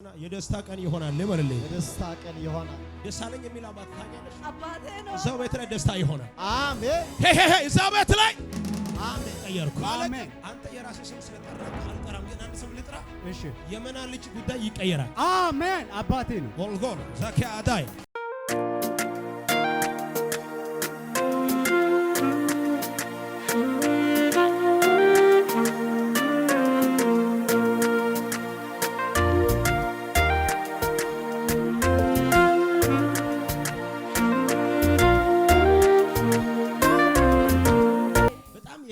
የደስታ ቀን ይሆናል ለበለልኝ የደስታ ቀን ይሆናል። ደሳለኝ የሚል አባት ታውቂያለሽ? አባቴ ነው። እዛው ቤት ላይ ደስታ ይሆናል። አሜን። እዛው ቤት ላይ አሜን። ቀየርኩ። አሜን። አንተ የራስህ ስም ስለጠራህ አልጠራም፣ ግን አንድ ስም ልጥራ። እሺ። የመና ልጅ ጉዳይ ይቀየራል። አሜን። አባቴ ነው። ጎልጎል ዘኪያ አዳይ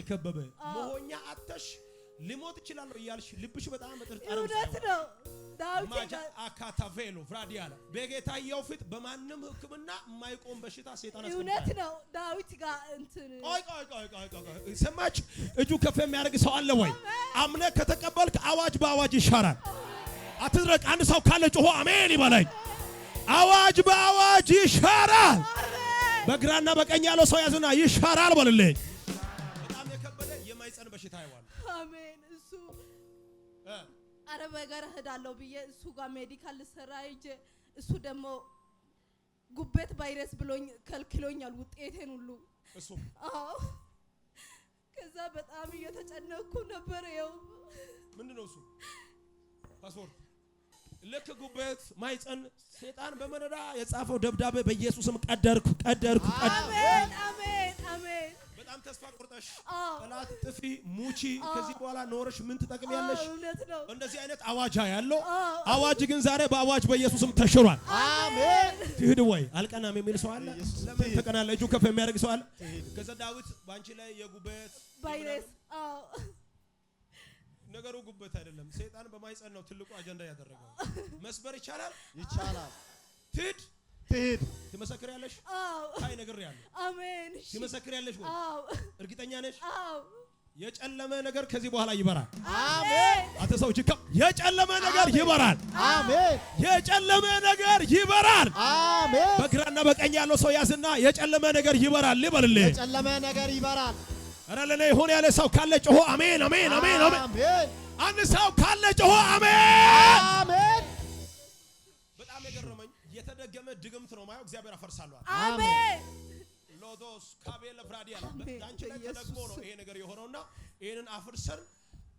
ከበበ ሞኛ አተሽ ሊሞት ይችላል እያልሽ ልብሽ በጣም በጥርጣሬ እውነት ነው። ዳዊት ማጃ አካታቬሎ ፍራዲያላ በጌታዬው ፊት በማንም ሕክምና የማይቆም በሽታ ሰይጣን አስቀምጧል። እውነት ነው። ዳዊት ጋር እንትን ቆይ ሰማች። እጁ ከፍ የሚያደርግ ሰው አለ ወይ? አምነህ ከተቀበልክ አዋጅ በአዋጅ ይሻራል። አትድረቅ። አንድ ሰው ካለ ጮሆ አሜን ይበለኝ። አዋጅ በአዋጅ ይሻራል። በግራና በቀኝ ያለው ሰው ያዝና ይሻራል በልልኝ። በሽታ ይዋል አሜን። እሱ አረብ ሀገር ሄዳለሁ ብዬ እሱ ጋር ሜዲካል ሰራ ሂጄ እሱ ደግሞ ጉበት ቫይረስ ብሎኝ ከልክሎኛል ውጤቴን ሁሉ እሱ። አዎ ከዛ በጣም እየተጨነኩ ነበር። ይኸው ምንድነው እሱ ፓስፖርት ልክ ጉበት ማይፀን ሰይጣን በመረዳ የጻፈው ደብዳቤ በኢየሱስም ቀደርኩ። አሜን አሜን አሜን። በጣም ተስፋ ቆርጠሽ ጠላት ጥፊ ሙቺ ከዚህ በኋላ ኖርሽ ምን ትጠቅሚያለሽ? እንደዚህ አይነት አዋጅ ያለው አዋጅ ግን ዛሬ በአዋጅ በኢየሱስም ተሽሯል። አሜን። ትሄድ ወይ አልቀናም የሚል ሰው አለ? ለምን ተቀናለ? እጁ ከፍ የሚያደርግ ሰው አለ? ከዛ ዳዊት ባንቺ ላይ የጉበት ቫይረስ ነገሩ ጉበት አይደለም፣ ሰይጣን በማይጸን ነው ትልቁ አጀንዳ ያደረገው። መስበር ይቻላል። ትሄድ ትመሰክሪያለሽ? አዎ ታይ ነግሬያለሁ። አሜን። ትመሰክሪያለሽ ወይ? አዎ እርግጠኛ ነሽ? አዎ የጨለመ ነገር ከዚህ በኋላ ይበራል። አሜን። አተ ሰው ጅካ የጨለመ ነገር ይበራል። አሜን። የጨለመ ነገር ይበራል። አሜን። በግራና በቀኝ ያለው ሰው ያዝና የጨለመ ነገር ይበራል ይበልልኝ። የጨለመ ነገር ይበራል። አረ ለኔ ይሁን ያለ ሰው ካለ ጮሆ አሜን አሜን አሜን አሜን። አንድ ሰው ካለ ጮሆ አሜን አሜን። በጣም የገረመኝ የተደገመ ድግምት ነው ማየው። እግዚአብሔር አፈርሳለሁ። አሜን። ሎዶስ ካቤለ ፍራዲያላ ዳንቺ ላይ ተደግሞ ነው ይሄ ነገር የሆነውና ይሄንን አፍርሰን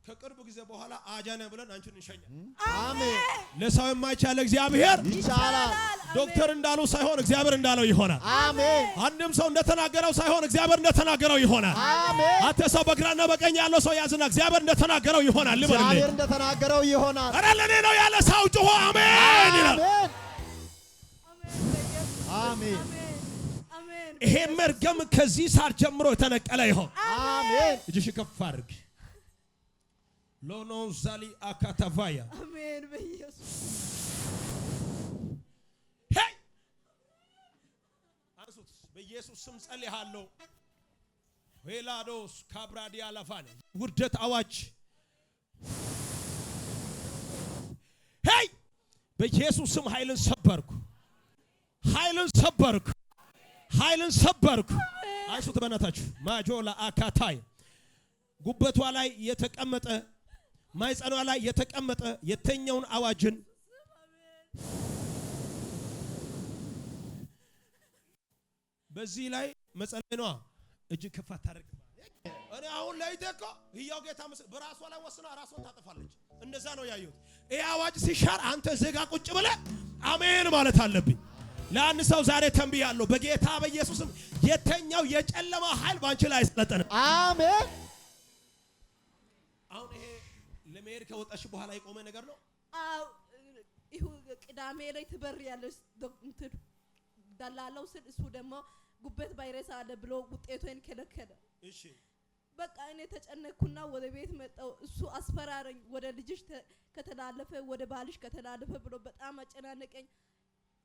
ከቅርብ ጊዜ በኋላ አጃና ብለን አንቺን እንሸኛለን። አሜን። ለሰው የማይቻል እግዚአብሔር ይቻላል። ዶክተር እንዳሉ ሳይሆን እግዚአብሔር እንዳለው ይሆናል። አሜን። አንድም ሰው እንደተናገረው ሳይሆን እግዚአብሔር እንደተናገረው ይሆናል። አሜን። አንተ ሰው በግራና በቀኝ ያለው ሰው ያዝና እግዚአብሔር እንደተናገረው ይሆናል። እግዚአብሔር እንደተናገረው ይሆናል። አረ ለኔ ነው ያለ ሰው ጮሆ አሜን ይላል። አሜን። ይሄ መርገም ከዚህ ሰዓት ጀምሮ የተነቀለ ይሆን። አሜን። እጅሽ ከፍ አድርግ። ሎኖ ዛሊ አካታቫያ አሜን። በኢየሱስ ሄይ አንሱት። በኢየሱስ ስም ጸልያለሁ። ዌላዶስ ካብራዲያ ላፋነ ውርደት አዋጅ ሄይ በኢየሱስ ስም ኃይልን ሰበርኩ። አይሱት በእናታችሁ ማጆላ አካታይ ጉበቷ ላይ የተቀመጠ ማይጸኗ ላይ የተቀመጠ የተኛውን አዋጅን በዚህ ላይ መጸለኗ እጅግ ከፍ አታደርግ። እኔ አሁን ለይተካ ህያው ጌታ በራሷ ላይ ወስና ራሷን ታጠፋለች። እንደዛ ነው ያዩት። ይሄ አዋጅ ሲሻር አንተ ዘጋ ቁጭ ብለህ አሜን ማለት አለብኝ። ለአንድ ሰው ዛሬ ተንብያለሁ። በጌታ በኢየሱስም የተኛው የጨለማ ኃይል ባንቺ ላይ አይሰለጥንም። አሜን። አሁን ይሄ ለመሄድ ከወጣሽ በኋላ የቆመ ነገር ነው። አዎ ይሁ ቅዳሜ ላይ ትበሪያለሽ ዶክተር ደላላው ስል እሱ ደግሞ ጉበት ቫይረስ አለ ብሎ ውጤቱን ከለከለ። እሺ በቃ እኔ ተጨነኩና ወደ ቤት መጣው። እሱ አስፈራረኝ። ወደ ልጅሽ ከተላለፈ ወደ ባልሽ ከተላለፈ ብሎ በጣም አጨናነቀኝ።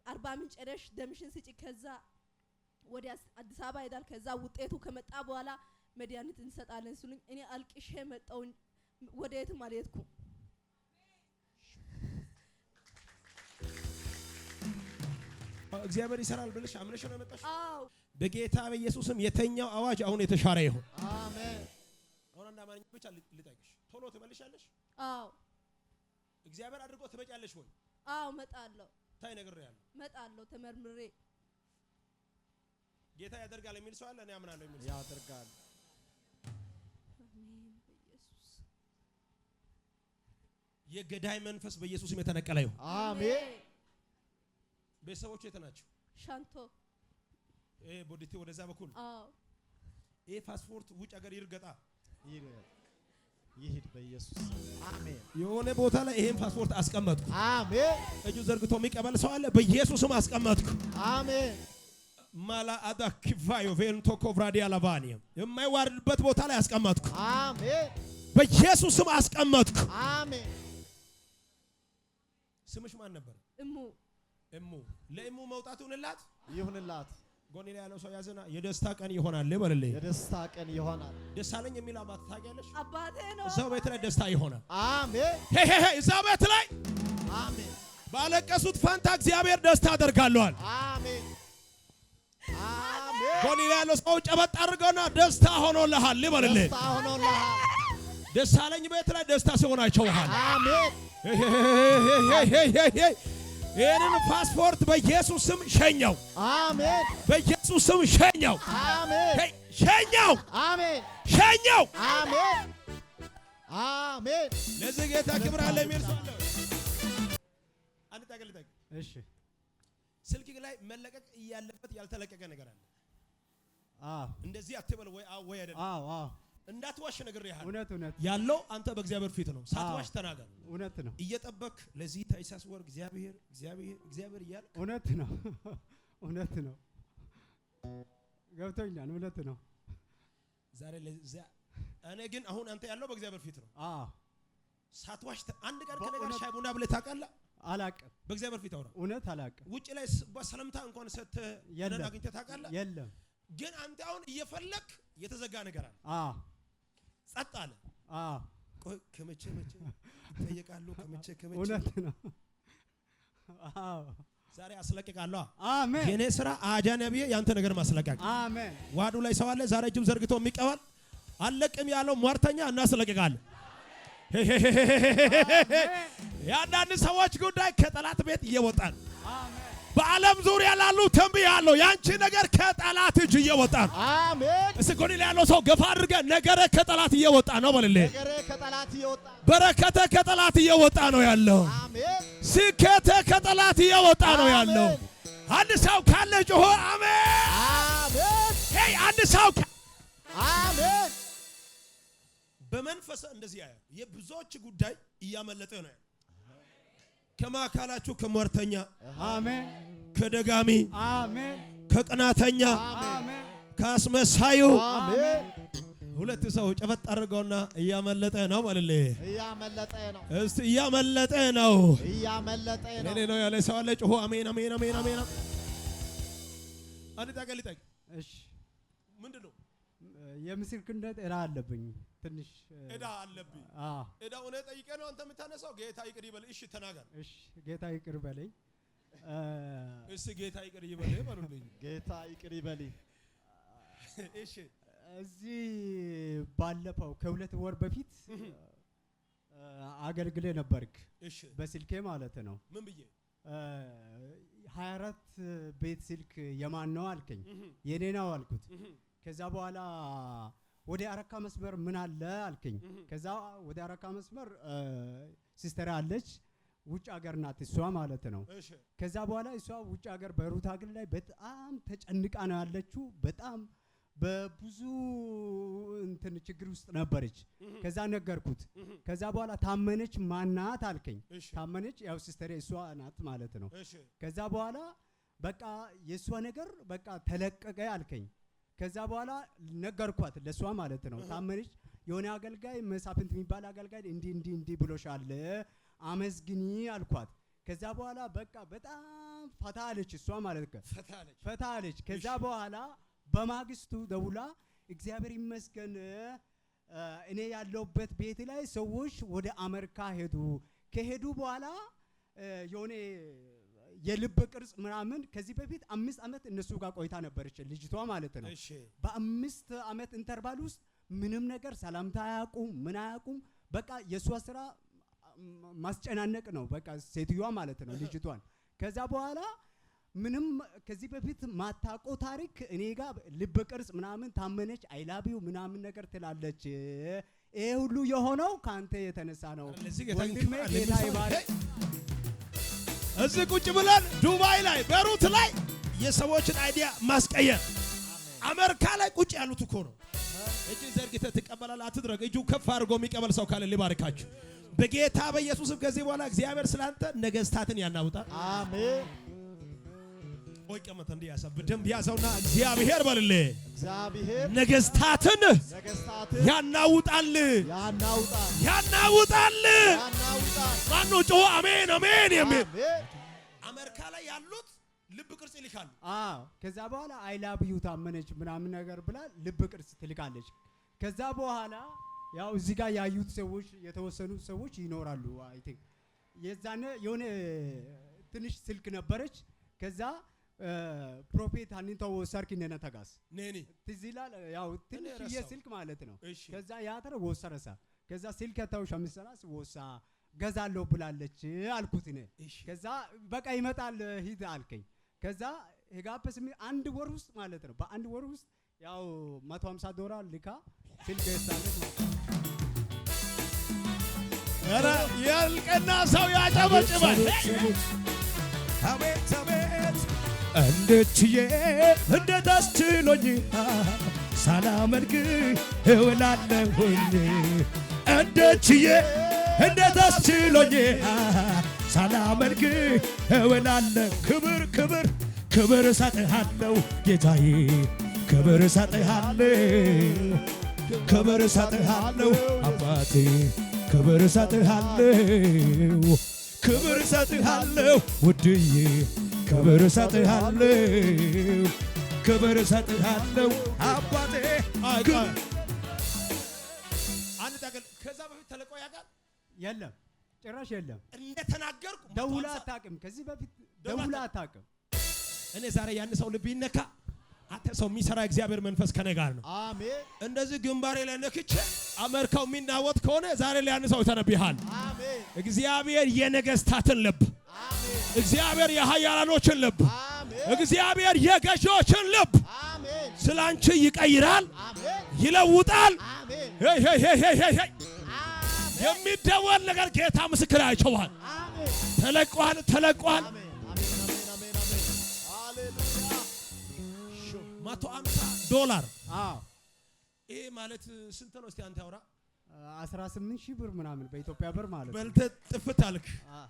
40 ምንጭ ሄደሽ ደምሽን ስጪ፣ ከዛ ወደ አዲስ አበባ ሄዳል። ከዛ ውጤቱ ከመጣ በኋላ መድኃኒት እንሰጣለን ሲሉኝ እኔ አልቅሼ መጣው። ወደ የትም አልሄድኩም። እግዚአብሔር ይሰራል ብለሽ አምነሽ ነው የመጣሽ? አዎ። በጌታ በኢየሱስም የተኛው አዋጅ አሁን የተሻረ ይሁን። አሜን። አሁን አንድ አማርኛ ብቻ ልጠይቅሽ፣ ቶሎ ትመልሻለሽ? አዎ። እግዚአብሔር አድርጎ ትመጫለሽ ወይ? አዎ መጣለሁ። ታይ ነግሬያለሁ። መጣለሁ ተመርምሬ። ጌታ ያደርጋል የሚል ሰው አለ? እኔ አምናለሁ የሚል ሰው ያደርጋል። አሜን በኢየሱስ። የገዳይ መንፈስ በኢየሱስም የተነቀለ ይሁን። አሜን። ቤተሰቦቹ የት ናቸው? ሻንቶ ቦዲቲ ወደዛ በኩል አዎ። ፓስፖርት ውጭ ሀገር ይርገጣ ይሂድ በኢየሱስ አሜን። የሆነ ቦታ ላይ ይሄን ፓስፖርት አስቀመጥኩ። አሜን። እጁ ዘርግቶ የሚቀበል ሰው አለ? በኢየሱስም አስቀመጥኩ። አሜን። ማላ አዳ ኪፋዮ ቬንቶ ኮቭራዲያ ላቫኒያ የማይዋርድበት ቦታ ላይ አስቀመጥኩ። አሜን። በኢየሱስም አስቀመጥኩ። አሜን። ስምሽ ማን ነበር? እሙ ለእሙ መውጣት ይሁንላት። ጎኔ ላይ ያለው ሰው ያዘና የደስታ ቀን ይሆናል በለልኝ። የደስታ ቀን ይሆናል። ደሳለኝ የሚል አባት ታውቂያለሽ? አባቴ ነው። እዛው ቤት ላይ ደስታ ይሆናል። አሜን። እዛው ቤት ላይ አሜን። ባለቀሱት ፈንታ እግዚአብሔር ደስታ አደርጋለዋል። አሜን። አሜን። ጎኔ ላይ ያለው ሰው ጨበጥ አድርገውና ደስታ ሆኖልሃል በለልኝ። ደስታ ሆኖልሃል። ደሳለኝ ቤት ላይ ደስታ ሲሆናቸውሃል። አሜን። ይህንን ፓስፖርት በኢየሱስ ስም ሸኘው። አሜን። በኢየሱስ ስም ሸኘው። አሜን። ሸኘው። አሜን። ሸኘው። አሜን። አሜን። ለዚህ ጌታ ክብር አለ የሚል ሰው አለ? አንድ ታገልጠቅ። እሺ። ስልክ ላይ መለቀቅ እያለበት ያልተለቀቀ ነገር አለ። እንደዚህ አትበል ወይ አይደለም። እንዳትዋሽ ነግሬሃለሁ። እውነት ያለው አንተ በእግዚአብሔር ፊት ነው። ሳትዋሽ ተናገር። እውነት ነው። እየጠበክ ለዚህ ታይሳስ ወር እግዚአብሔር እያለ እውነት ነው። ገብቶኛል። እውነት ነው። ዛሬ ለዚያ እኔ ግን አሁን አንተ ያለው በእግዚአብሔር ፊት ነው። ሳትዋሽ አንድ ቀን ከነገር ሻይ ቡና ብለህ ታውቃለህ? አላውቅም። በእግዚአብሔር ፊት አውራ። እውነት አላውቅም። ውጭ ላይ በሰላምታ እንኳን ሰጥተህ ያንን አግኝተህ ታውቃለህ? የለም። ግን አንተ አሁን እየፈለክ የተዘጋ ነገር አለ። ጸጥ አለ። ቆይ ከመቼ ይጠየቃሉ? ከመቼ እውነት ነው። ዛሬ አስለቅቃለሁ። አሜን። የኔ ስራ አጃነቢዬ ያንተ ነገር ማስለቀቅ። አሜን። ዋዱ ላይ ሰው አለ ዛሬ እጁን ዘርግቶ የሚቀበል አለቅም ያለው ሟርተኛ እናስለቅቃለን። የአንዳንድ ሰዎች ጉዳይ ከጠላት ቤት እየወጣን በዓለም ዙሪያ ላሉ ተንብያለሁ። ያንቺ ነገር ከጠላት እጅ እየወጣ ነው። አሜን። እስኪ ጎኔ ላይ ያለው ሰው ገፋ አድርገህ ነገረ ከጠላት እየወጣ ነው በልልኝ። ነገረ ከጠላት እየወጣ፣ በረከተ ከጠላት እየወጣ ነው ያለው። አሜን። ስኬተ ከጠላት እየወጣ ነው ያለው። አንድ ሰው ካለ ጮሆ አሜን። አሜን። አንድ ሰው አሜን። በመንፈስ እንደዚህ ያያል። የብዙዎች ጉዳይ እያመለጠ ነው። ከማካላችሁ ከሟርተኛ አሜን፣ ከደጋሚ አሜን፣ ከቅናተኛ አሜን፣ ካስመሳዩ አሜን። ሁለት ሰው ጨበጥ አድርገውና እያመለጠ ነው ማለት እያመለጠ ነው። እስቲ እያመለጠ ነው፣ እያመለጠ ነው። ለኔ ነው ያለ ሰው አለ። ጮሆ አሜን፣ አሜን፣ አሜን፣ አሜን። አንድ ታገልጠቅ። እሺ፣ ምንድነው? የምስክርነት ዕዳ አለብኝ። ትንሽ ዕዳ አለብኝ። ዕዳው እኔ ጠይቄ ነው አንተ የምታነሳው? ጌታ ይቅር ይበል። እሺ ተናገር። እሺ፣ ጌታ ይቅር በለኝ። እሺ፣ ጌታ ይቅር ይበል በሉልኝ። ጌታ ይቅር ይበልኝ። እሺ፣ እዚህ ባለፈው ከ2 ወር በፊት አገልግሌ ነበርክ። እሺ፣ በስልኬ ማለት ነው። ምን ብዬ 24 ቤት ስልክ የማን ነው አልከኝ። የኔ ነው አልኩት። ከዛ በኋላ ወደ አረካ መስመር ምን አለ አልከኝ። ከዛ ወደ አረካ መስመር ሲስተር አለች፣ ውጭ ሀገር ናት እሷ ማለት ነው። ከዛ በኋላ እሷ ውጭ ሀገር በሩት ሀገር ላይ በጣም ተጨንቃ ነው ያለችው። በጣም በብዙ እንትን ችግር ውስጥ ነበረች። ከዛ ነገርኩት። ከዛ በኋላ ታመነች ማናት አልከኝ። ታመነች ያው ሲስተር እሷ ናት ማለት ነው። ከዛ በኋላ በቃ የእሷ ነገር በቃ ተለቀቀ አልከኝ። ከዛ በኋላ ነገርኳት ለሷ ማለት ነው። ታመነች የሆነ አገልጋይ መሳፍንት የሚባል አገልጋይ እንዲህ ብሎሻል አመስግኒ አልኳት። ከዛ በኋላ በቃ በጣም ፈታለች እሷ ማለት ነው። ፈታለች። ከዛ በኋላ በማግስቱ ደውላ እግዚአብሔር ይመስገን እኔ ያለውበት ቤት ላይ ሰዎች ወደ አሜሪካ ሄዱ። ከሄዱ በኋላ የሆነ የልብ ቅርጽ ምናምን ከዚህ በፊት 5 ዓመት እነሱ ጋር ቆይታ ነበረች ልጅቷ ማለት ነው። በ5 ዓመት ኢንተርቫል ውስጥ ምንም ነገር ሰላምታ አያውቁም፣ ምን አያውቁም። በቃ የሷ ስራ ማስጨናነቅ ነው በቃ ሴትዮዋ ማለት ነው ልጅቷን። ከዛ በኋላ ምንም ከዚህ በፊት ማታውቀው ታሪክ እኔ ጋር ልብ ቅርጽ ምናምን ታመነች አይላቢው ምናምን ነገር ትላለች። ይሄ ሁሉ የሆነው ካንተ የተነሳ ነው ወንድሜ ጌታ ይባርክ። እዚህ ቁጭ ብለን ዱባይ ላይ ቤሩት ላይ የሰዎችን አይዲያ ማስቀየር አሜሪካ ላይ ቁጭ ያሉት እኮ ነው። እጅ ዘርግተህ ትቀበላለህ አትድረግ። እጁ ከፍ አድርጎ የሚቀበል ሰው ካለ ሊባርካችሁ በጌታ በኢየሱስም። ከዚህ በኋላ እግዚአብሔር ስላንተ ነገስታትን ያናውጣል። አሜን። ወይ ቀመተ እንዲህ ያሰብ ደም ያዘውና እግዚአብሔር በልልህ እግዚአብሔር ነገስታትን ያናውጣል ያናውጣል ያናውጣል። ያናውጣል። ማነው ጮኸ አሜን አሜን የሚል? አሜሪካ ላይ ያሉት ልብ ቅርጽ ይልካሉ። ከዛ በኋላ አይላቢው ታመነች ምናምን ነገር ብላ ልብ ቅርጽ ትልካለች። ከዛ በኋላ ያው እዚህ ጋር ያዩት ሰዎች የተወሰኑ ሰዎች ይኖራሉ። አይ ቲንክ የዛነ የሆነ ትንሽ ስልክ ነበረች። ከዛ ፕሮፌት አንንተው ወሰርክ እንደነ ተጋስ ነኒ ትዝላል ያው ትንሽ የስልክ ማለት ነው። ከዛ ያተረ ወሰረሳ ከዛ ስልክ ታው ሸምሰናስ ወሳ ገዛለሁ ብላለች አልኩት እኔ። ከዛ በቃ ይመጣል ሂድ አልከኝ። ከዛ ሄጋፕስ አንድ ወር ውስጥ ማለት ነው በአንድ ወር ውስጥ ያው $150 ልካ ስልክ ገዛለች ማለት ነው። ኧረ ያልቀና ሰው ያጨበጭባል። አቤት አቤት እንድትዬ እንዴት አስችሎኝ ሳላመልክ እውላለሁኝ። እንድትዬ እንዴት አስችሎኝ ሳላመልክ እውላለሁ። ክብር ክብር ክብር እሰጥሃለሁ ጌታዬ ክብር እሰጥሃለሁ ክብር እሰጥሃለሁ አባቴ ክብር እሰጥሃለሁ ክብር እሰጥሃለሁ ውድዬ ክብር እሰጥሃለሁ ክብር እሰጥሃለሁ አባቴ። አንድ ታገል ከዛ በፊት ተለቆ ያውቃል? የለም ጭራሽ የለም። እንደተናገርኩ ደውላ አታውቅም። ከዚህ በፊት ደውላ አታውቅም። እኔ ዛሬ ያን ሰው ልብ ይነካ። አንተ ሰው የሚሰራ እግዚአብሔር መንፈስ ከኔ ጋር ነው። አሜን። እንደዚህ ግንባሬ ላይ ነክቼ አሜሪካው የሚናወጥ ከሆነ ዛሬ ላይ ያን ሰው ተነብይሃል። አሜን። እግዚአብሔር የነገስታትን ልብ፣ አሜን። እግዚአብሔር የኃያላኖችን ልብ፣ አሜን። እግዚአብሔር የገዢዎችን ልብ አሜን። ስላንቺ ይቀይራል፣ አሜን። ይለውጣል። አሜን። የሚደወል ነገር ጌታ ምስክር አይቸዋል። አሜን። ተለቋል ተለቋል። አሜን። አሜን። አሜን። አሜን። ሃሌሉያ። $150 አዎ ይሄ ማለት ስንት ነው? እስቲ አንተ አውራ። 18,000 ብር ምናምን በኢትዮጵያ ብር ማለት ነው። በልተህ ጥፍት አልክ።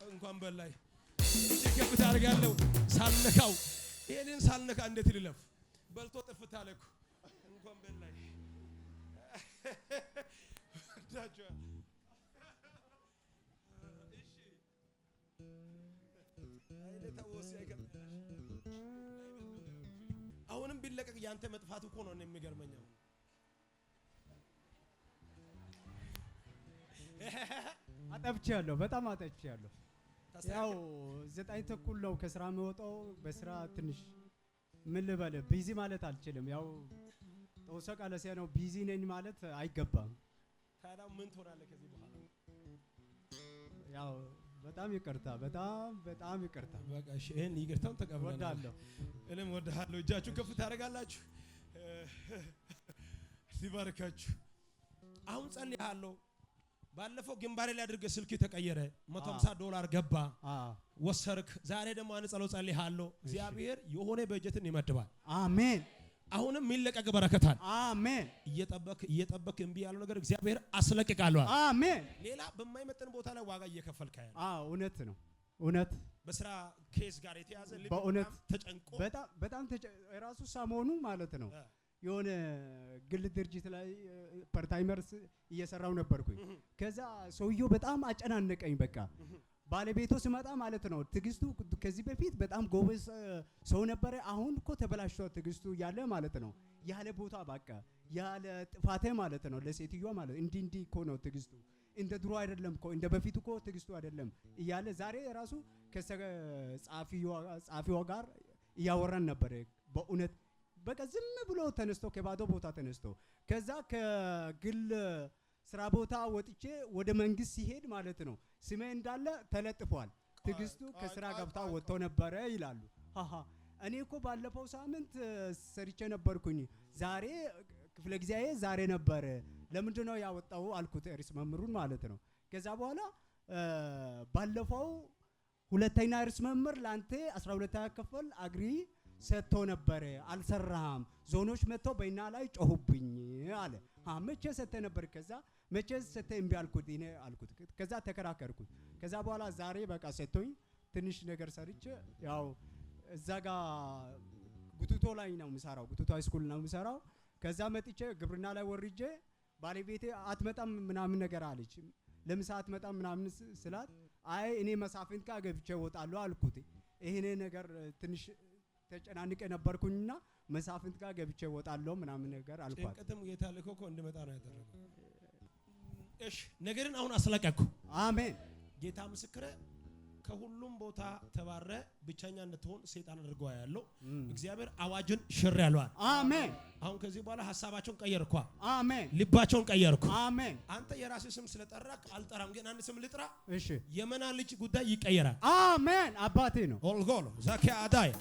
እንኳን በላይ ይከብት አድርጋለሁ ሳልነካው ይሄንን ሳልነካ እንዴት ልለፍ? በልቶ ጥፍት አለኩ። እንኳን በላይ አሁንም ቢለቀቅ ያንተ መጥፋት እኮ ነው የሚገርመኝ። አጠብቻለሁ፣ በጣም አጠብቻለሁ። ያው 9 ተኩል ነው ከስራ የምወጣው። በስራ ትንሽ ምን ልበል ቢዚ ማለት አልችልም። ያው ተወሰቀ ለሲያ ነው ቢዚ ነኝ ማለት አይገባም። ታዲያ ምን ትሆናለህ ከዚህ በኋላ? ያው በጣም ይቅርታ፣ በጣም ይቅርታ። በቃ እሺ፣ ይሄን ይቅርታውን ተቀበላለሁ። ወዳለሁ፣ እኔም ወዳለሁ። እጃችሁ ከፍ ታደርጋላችሁ። ሲባርካችሁ። አሁን ጸልያለሁ። ባለፈው ግንባሬ ላይ አድርገህ ስልክ ተቀየረ፣ $150 ገባ፣ ወሰርክ። ዛሬ ደግሞ አንድ ጸሎት ጸልያለሁ። እግዚአብሔር የሆነ በጀትን ይመድባል። አሜን። አሁንም የሚለቀቅ በረከታል። አሜን። እየጠበክ እምቢ ያለው ነገር እግዚአብሔር አስለቅቃለሁ። አሜን። ሌላ በማይመጥን ቦታ ላይ ዋጋ እየከፈልክ ያለ እውነት ነው። እውነት በስራ ኬዝ ጋር የተያዘ ልብ በእውነት ተጨንቆ በጣም ራሱ ሰሞኑ ማለት ነው የሆነ ግል ድርጅት ላይ ፓርታይመርስ እየሰራው ነበርኩኝ። ከዛ ሰውየው በጣም አጨናነቀኝ። በቃ ባለቤቱ ስመጣ ማለት ነው ትግስቱ ከዚህ በፊት በጣም ጎበዝ ሰው ነበረ። አሁን እኮ ተበላሽቷል ትግስቱ ያለ ማለት ነው። ያለ ቦታ በቃ ያለ ጥፋቴ ማለት ነው። ለሴትዮዋ ማለት እንዲ እኮ ነው ትግስቱ፣ እንደ ድሮ አይደለም እኮ እንደ በፊቱ እኮ ትግስቱ አይደለም እያለ ዛሬ ራሱ ከጸሐፊዋ ጋር እያወራን ነበር። በእውነት በቃ ዝም ብሎ ተነስቶ ከባዶ ቦታ ተነስቶ ከዛ ከግል ስራ ቦታ ወጥቼ ወደ መንግስት ሲሄድ ማለት ነው ስሜ እንዳለ ተለጥፏል። ትግስቱ ከስራ ገብታ ወጥቶ ነበረ ይላሉ። ሃሃ እኔ እኮ ባለፈው ሳምንት ሰርቼ ነበርኩኝ። ዛሬ ክፍለ ጊዜዬ ዛሬ ነበር። ለምንድነው ያወጣው አልኩት ርዕሰ መምህሩን ማለት ነው። ከዛ በኋላ ባለፈው ሁለተኛ ርዕሰ መምህር ላንተ 12ኛ ክፍል አግሪ ሰጥቶ ነበር አልሰራም። ዞኖች መጥተው በእኛ ላይ ጮሁብኝ አለ። መቼ ሰጥተ ነበር? ከዛ መቼ ሰጥተ እምቢ አልኩት እኔ አልኩት። ከዛ ተከራከርኩት። ከዛ በኋላ ዛሬ በቃ ሰጥቶኝ ትንሽ ነገር ሰርቼ ያው እዛ ጋር ጉቱቶ ላይ ነው የምሰራው። ጉቱቶ ሃይስኩል ነው የምሰራው። ከዛ መጥቼ ግብርና ላይ ወርጄ ባለቤቴ አትመጣም ምናምን ነገር አለች። ለምሳ አትመጣም ምናምን ስላት አይ እኔ መሳፍንት ጋር ገብቼ ወጣለሁ አልኩት። ይሄኔ ነገር ትንሽ ተጨናንቄ ነበርኩኝና መሳፍንት ጋር ገብቼ ወጣለሁ ምናምን ነገር አልኳት። ጭንቀትም ጌታ ልኮ እኮ እንድመጣ ነው ያደረገው። እሺ ነገርን አሁን አስለቀቅኩ። አሜን። ጌታ ምስክሬ ከሁሉም ቦታ ተባረ ብቸኛ እንድትሆን ሰይጣን አድርጎ ያለው እግዚአብሔር አዋጅን ሽር ያለዋል። አሜን። አሁን ከዚህ በኋላ ሐሳባቸውን ቀየርኳ። አሜን። ልባቸውን ቀየርኩ። አሜን። አንተ የራስህ ስም ስለጠራክ አልጠራም፣ ግን አንድ ስም ልጥራ። እሺ የመና ልጅ ጉዳይ ይቀየራል። አሜን። አባቴ ነው ኦልጎሎ ዛኪያ አዳይ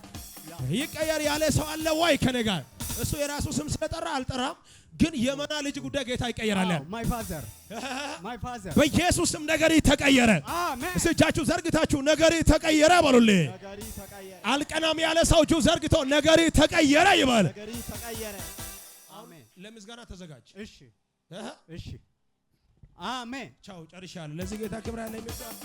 ይቀየር ያለ ሰው አለ ወይ ከኔ ጋር? እሱ የራሱ ስም ስለጠራ አልጠራም፣ ግን የመና ልጅ ጉዳይ ጌታ ይቀየራል። ማይ ፋዘር በኢየሱስ ስም ነገሪ ተቀየረ። አሜን። እጃችሁ ዘርግታችሁ ነገሪ ተቀየረ በሉልኝ። ነገሪ ተቀየረ። አልቀናም ያለ ሰው እጁ ዘርግቶ ነገሪ ተቀየረ ይባል። ነገሪ ተቀየረ። አሜን። ለምስጋና ተዘጋጅ። እሺ እሺ። አሜን። ቻው ጨርሻለሁ። ለዚህ ጌታ ክብር ያለ ይመስል